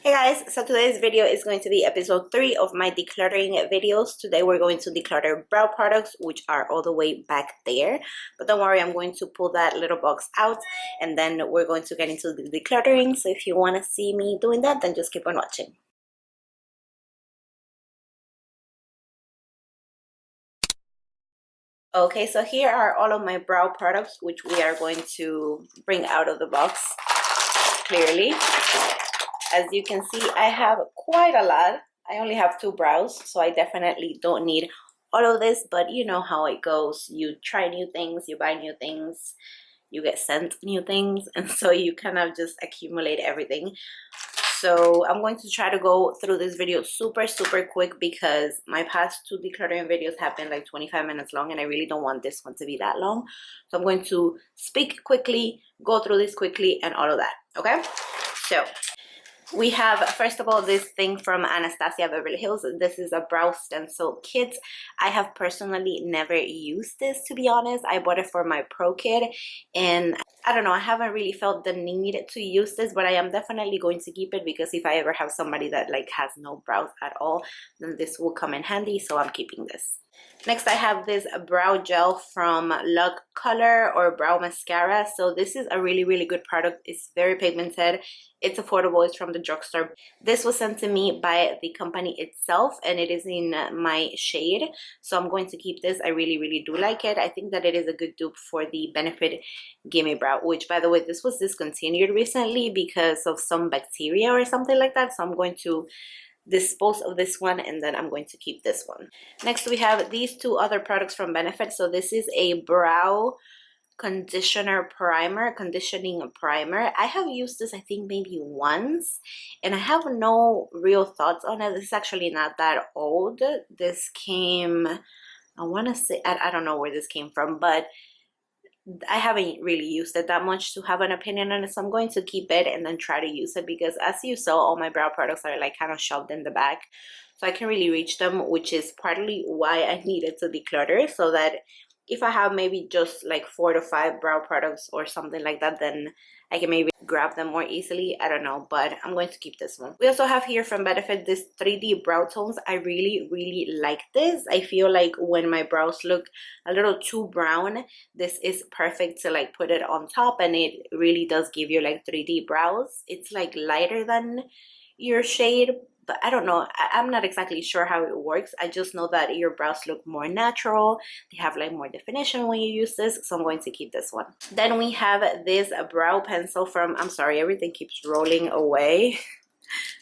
Hey guys, so today's video is going to be episode 3 of my decluttering videos. Today we're going to declutter brow products, which are all the way back there. But don't worry, I'm going to pull that little box out and then we're going to get into the decluttering. So if you want to see me doing that, then just keep on watching. Okay, so here are all of my brow products, which we are going to bring out of the box clearly. As you can see, I have quite a lot. I only have 2 brows, so I definitely don't need all of this, but you know how it goes. You try new things, you buy new things, you get sent new things, and so you kind of just accumulate everything. So I'm going to try to go through this video super quick because my past 2 decluttering videos have been like 25 minutes long and I really don't want this one to be that long. So I'm going to speak quickly, go through this quickly, and all of that. Okay, so we have, first of all, this thing from Anastasia Beverly Hills. This is a brow stencil kit. I have personally never used this, to be honest. I bought it for my pro kit and I don't know, I haven't really felt the need to use this, but I am definitely going to keep it because if I ever have somebody that like has no brows at all, then this will come in handy, so I'm keeping this. Next, I have this brow gel from LOC Color or Brow Mascara. So this is a really good product. It's very pigmented. It's affordable. It's from the drugstore. This was sent to me by the company itself and it is in my shade. So I'm going to keep this. I really do like it. I think that it is a good dupe for the Benefit Gimme Brow, which by the way, this was discontinued recently because of some bacteria or something like that. So I'm going to dispose of this one and then I'm going to keep this one. Next, we have these 2 other products from Benefit. So this is a brow conditioning primer. I have used this I think maybe once and I have no real thoughts on it. This is actually not that old. This came, I want to say, I don't know where this came from, but I haven't really used it that much to have an opinion on it, so I'm going to keep it and then try to use it because as you saw, all my brow products are like kind of shoved in the back, so I can really reach them, which is partly why I needed to declutter, so that if I have maybe just like 4 to 5 brow products or something like that, then I can maybe grab them more easily. I don't know, but I'm going to keep this one. We also have here from Benefit this 3D brow tones. I really like this. I feel like when my brows look a little too brown, this is perfect to like put it on top and it really does give you like 3D brows. It's like lighter than your shade, but I don't know, I'm not exactly sure how it works. I just know that your brows look more natural, they have like more definition when you use this, so I'm going to keep this one. Then we have this brow pencil from, I'm sorry, everything keeps rolling away.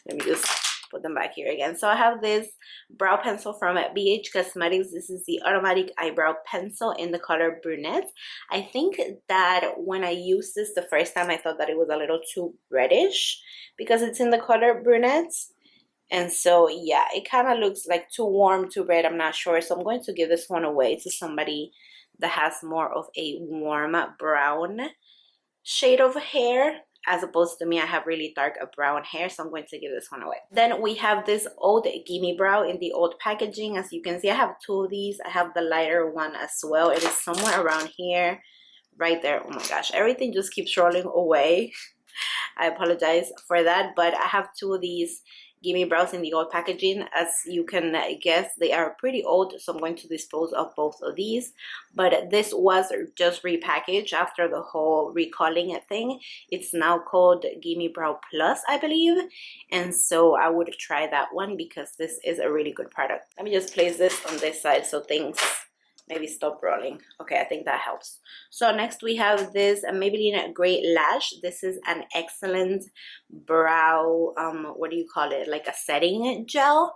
Let me just put them back here again. So I have this brow pencil from BH Cosmetics. This is the automatic eyebrow pencil in the color brunette. I think that when I used this the first time, I thought that it was a little too reddish because it's in the color brunette. And so yeah, it kind of looks like too warm, too red, I'm not sure. So I'm going to give this one away to somebody that has more of a warm brown shade of hair, as opposed to me. I have really dark brown hair, so I'm going to give this one away. Then we have this old Gimme Brow in the old packaging. As you can see, I have 2 of these. I have the lighter one as well. It is somewhere around here, right there. Oh my gosh, everything just keeps rolling away. I apologize for that, but I have 2 of these Gimme Brows in the old packaging. As you can guess, they are pretty old, so I'm going to dispose of both of these. But this was just repackaged after the whole recalling thing. It's now called Gimme Brow Plus, I believe, and so I would try that one because this is a really good product. Let me just place this on this side so things maybe stop rolling. Okay, I think that helps. So next we have this Maybelline Gray Lash. This is an excellent brow, what do you call it? Like a setting gel.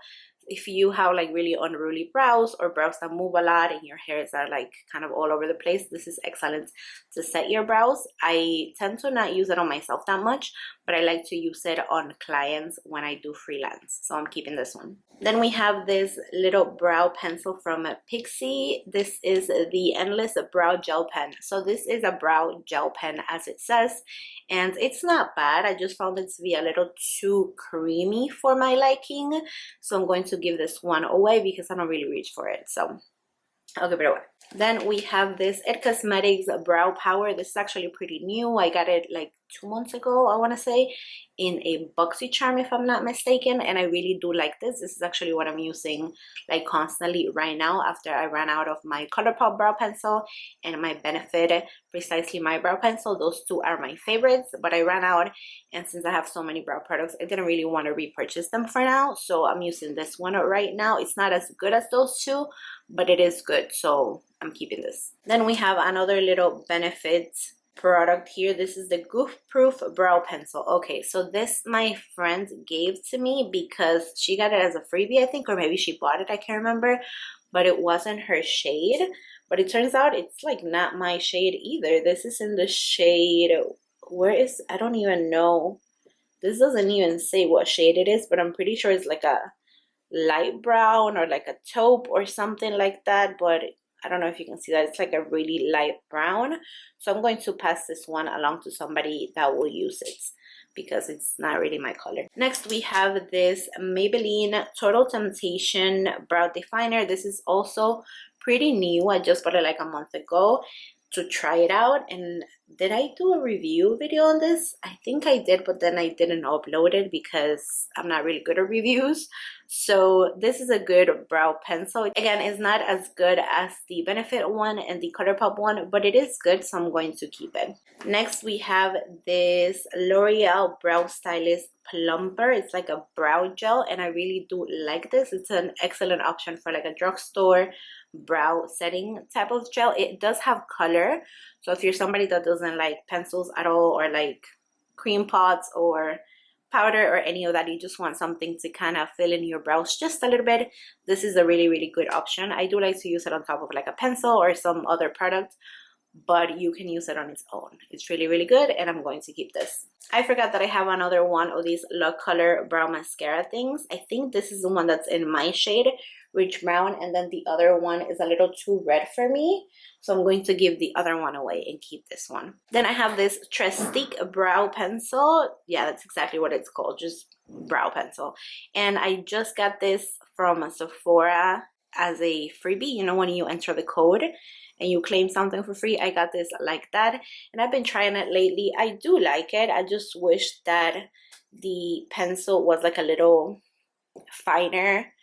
If you have like really unruly brows or brows that move a lot and your hairs are like kind of all over the place, this is excellent to set your brows. I tend to not use it on myself that much, but I like to use it on clients when I do freelance, so I'm keeping this one. Then we have this little brow pencil from Pixie. This is the Endless Brow Gel Pen. So this is a brow gel pen, as it says, and it's not bad. I just found it to be a little too creamy for my liking, so I'm going to give this one away because I don't really reach for it, so I'll give it away. Then we have this It Cosmetics Brow Power. This is actually pretty new. I got it like 2 months ago, I want to say, in a boxy charm if I'm not mistaken, and I really do like this. This is actually what I'm using like constantly right now after I ran out of my ColourPop brow pencil and my Benefit Precisely My Brow Pencil. Those two are my favorites, but I ran out, and since I have so many brow products, I didn't really want to repurchase them for now, so I'm using this one right now. It's not as good as those two, but it is good, so I'm keeping this. Then we have another little Benefit product here. This is the Goofproof Brow Pencil. Okay, so this my friend gave to me because she got it as a freebie, I think, or maybe she bought it, I can't remember, but it wasn't her shade. But it turns out it's like not my shade either. This is in the shade, where is, I don't even know. This doesn't even say what shade it is, but I'm pretty sure it's like a light brown or like a taupe or something like that, but I don't know if you can see that. It's like a really light brown. So I'm going to pass this one along to somebody that will use it because it's not really my color. Next, we have this Maybelline Total Temptation Brow Definer. This is also pretty new. I just bought it like a month ago to try it out. And did I do a review video on this? I think I did, but then I didn't upload it because I'm not really good at reviews. So this is a good brow pencil. Again, it's not as good as the Benefit one and the ColourPop one, but it is good, so I'm going to keep it. Next, we have this L'Oreal Brow Stylist Plumper. It's like a brow gel, and I really do like this. It's an excellent option for like a drugstore brow setting type of gel. It does have color, so if you're somebody that doesn't like pencils at all, or like cream pots or powder or any of that, you just want something to kind of fill in your brows just a little bit, this is a really, really good option. I do like to use it on top of like a pencil or some other product, but you can use it on its own. It's really, really good, and I'm going to keep this. I forgot that I have another one of these LOC Color Brow Mascara things. I think this is the one that's in my shade, Rich Brown, and then the other one is a little too red for me, so I'm going to give the other one away and keep this one. Then I have this Trestique Brow Pencil. Yeah, that's exactly what it's called, just brow pencil. And I just got this from Sephora as a freebie. You know, when you enter the code and you claim something for free, I got this like that, and I've been trying it lately. I do like it. I just wish that the pencil was like a little finer,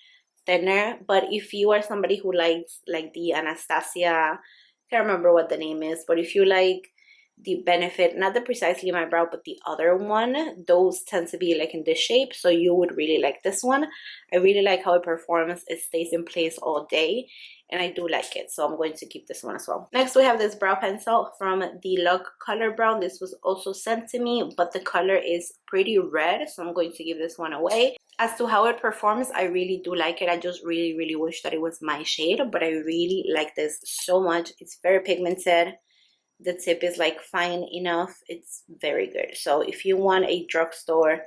thinner. But if you are somebody who likes like the Anastasia, I can't remember what the name is, but if you like the Benefit, not the Precisely My Brow, but the other one, those tend to be like in this shape, so you would really like this one. I really like how it performs. It stays in place all day, and I do like it, so I'm going to keep this one as well. Next, we have this brow pencil from the LOC Color Brown. This was also sent to me, but the color is pretty red, so I'm going to give this one away. As to how it performs, I really do like it. I just really, really wish that it was my shade, but I really like this so much. It's very pigmented. The tip is like fine enough. It's very good. So if you want a drugstore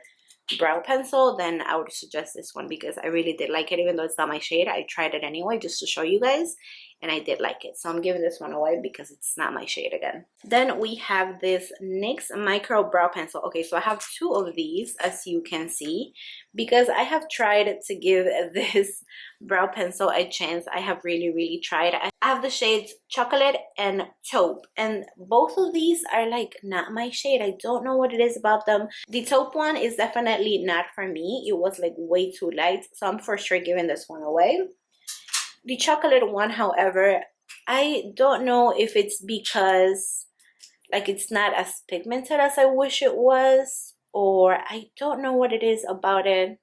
brow pencil, then I would suggest this one because I really did like it. Even though it's not my shade, I tried it anyway just to show you guys, and I did like it. So I'm giving this one away because it's not my shade again. Then we have this NYX Micro Brow Pencil. Okay, so I have two of these, as you can see, because I have tried to give this brow pencil a chance. I have really, really tried. I have the shades Chocolate and Taupe, and both of these are like not my shade. I don't know what it is about them. The Taupe one is definitely not for me. It was like way too light, so I'm for sure giving this one away. The Chocolate one, however, I don't know if it's because like it's not as pigmented as I wish it was, or I don't know what it is about it.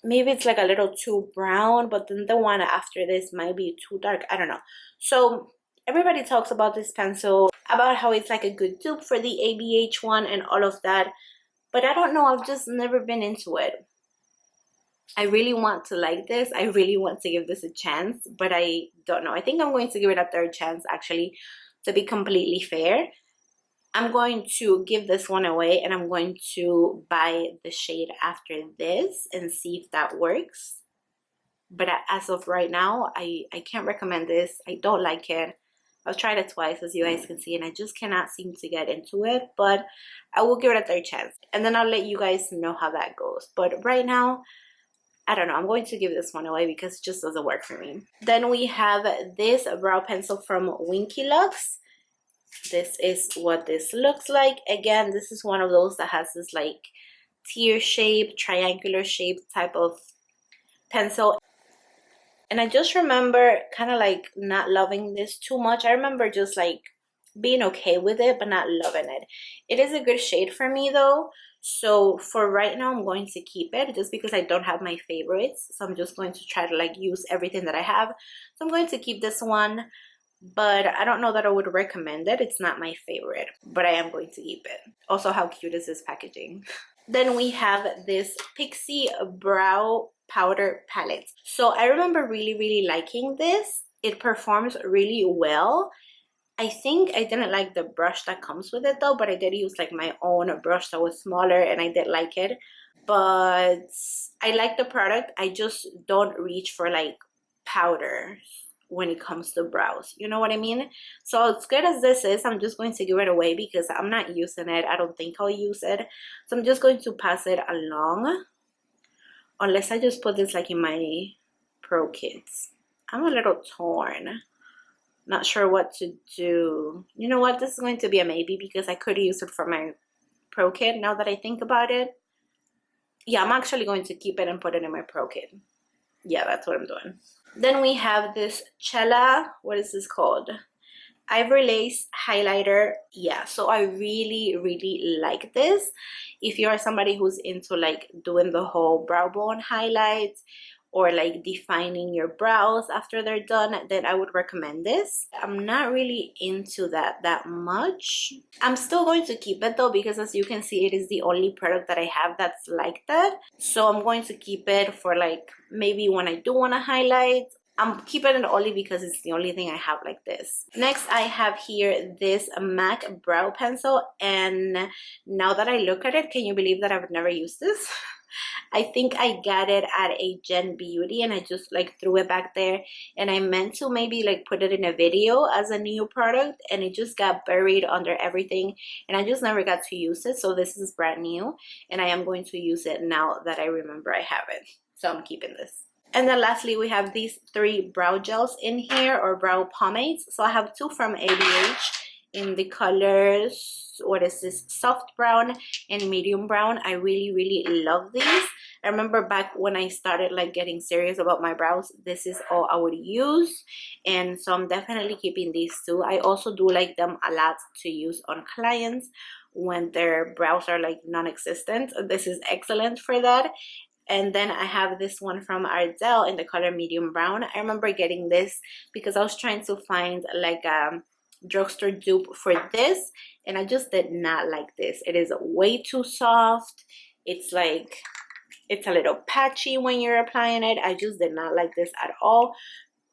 Maybe it's like a little too brown, but then the one after this might be too dark. I don't know. So everybody talks about this pencil, about how it's like a good dupe for the ABH one and all of that, but I don't know. I've just never been into it. I really want to like this. I really want to give this a chance, but I don't know. I think I'm going to give it a third chance, actually, to be completely fair. I'm going to give this one away, and I'm going to buy the shade after this and see if that works. But as of right now, I can't recommend this. I don't like it. I've tried it twice, as you guys can see, and I just cannot seem to get into it. But I will give it a third chance, and then I'll let you guys know how that goes. But right now, I don't know, I'm going to give this one away because it just doesn't work for me. Then we have this brow pencil from Winky Lux. This is what this looks like. Again, this is one of those that has this like tear shape, triangular shape type of pencil. And I just remember kind of like not loving this too much. I remember just like being okay with it, but not loving it. It is a good shade for me though. So for right now, I'm going to keep it just because I don't have my favorites. So I'm just going to try to like use everything that I have. So I'm going to keep this one, but I don't know that I would recommend it. It's not my favorite, but I am going to keep it. Also, how cute is this packaging? Then we have this Pixie brow powder palette. So I remember really liking this. It performs really well. I think I didn't like the brush that comes with it though, but I did use like my own brush that was smaller and I did like it. But I like the product. I just don't reach for like powder when it comes to brows. You know what I mean? So as good as this is, I'm just going to give it away because I'm not using it. I don't think I'll use it. So I'm just going to pass it along. Unless I just put this like in my pro kits. I'm a little torn. Not sure what to do. You know what? This is going to be a maybe because I could use it for my pro kit now that I think about it. Yeah, I'm actually going to keep it and put it in my pro kit. Yeah, that's what I'm doing. Then we have this Cella, what is this called? Ivory Lace highlighter. Yeah, so I really like this. If you are somebody who's into like doing the whole brow bone highlights or like defining your brows after they're done, then I would recommend this. I'm not really into that much. I'm still going to keep it though because as you can see, it is the only product that I have that's like that. So I'm going to keep it for like maybe when I do want to highlight. I'm keeping it only because it's the only thing I have like this. Next, I have here this MAC brow pencil, and now that I look at it, can you believe that I've never used this? I think I got it at a Gen Beauty and I just like threw it back there, and I meant to maybe like put it in a video as a new product and it just got buried under everything and I just never got to use it. So this is brand new and I am going to use it now that I remember I have it. So I'm keeping this. And then lastly, we have these 3 brow gels in here, or brow pomades. So I have 2 from ABH in the colors, what is this, soft brown and medium brown. I really love these. I remember back when I started like getting serious about my brows, this is all I would use, and so I'm definitely keeping these 2. I also do like them a lot to use on clients when their brows are like non-existent. This is excellent for that. And then I have this one from Ardell in the color medium brown. I remember getting this because I was trying to find like a drugstore dupe for this, and I just did not like this. It is way too soft. It's like, it's a little patchy when you're applying it. I just did not like this at all.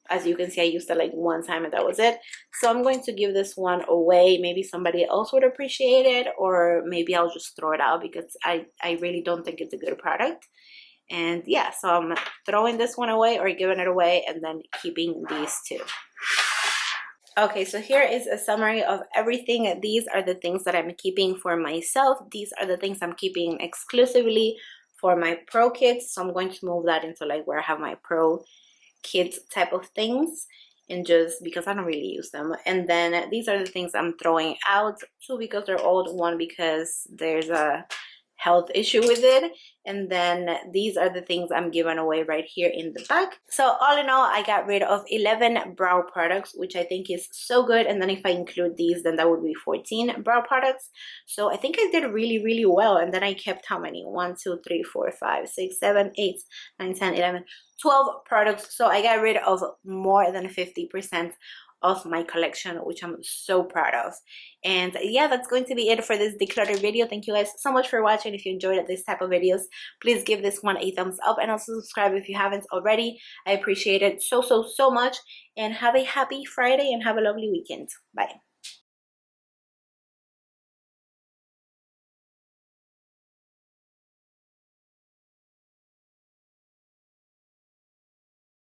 As you can see, I used it like one time and that was it. So I'm going to give this one away. Maybe somebody else would appreciate it, or maybe I'll just throw it out because I really don't think it's a good product. And yeah, so I'm throwing this one away or giving it away and then keeping these 2. Okay, so here is a summary of everything. These are the things that I'm keeping for myself. These are the things I'm keeping exclusively for my pro kits. So I'm going to move that into like where I have my pro kit type of things, and just because I don't really use them. And then these are the things I'm throwing out, 2 because they're old, 1 because there's a health issue with it, and then these are the things I'm giving away right here in the back. So all in all, I got rid of 11 brow products, which I think is so good. And then if I include these, then that would be 14 brow products. So I think I did really well. And then I kept how many? 1 2 3 4 5 6 7 8 9 10 11 12 products. So I got rid of more than 50% of my collection, which I'm so proud of. And yeah, that's going to be it for this declutter video. Thank you guys so much for watching. If you enjoyed this type of videos, please give this one a thumbs up and also subscribe if you haven't already. I appreciate it so much, and have a happy Friday and have a lovely weekend. Bye.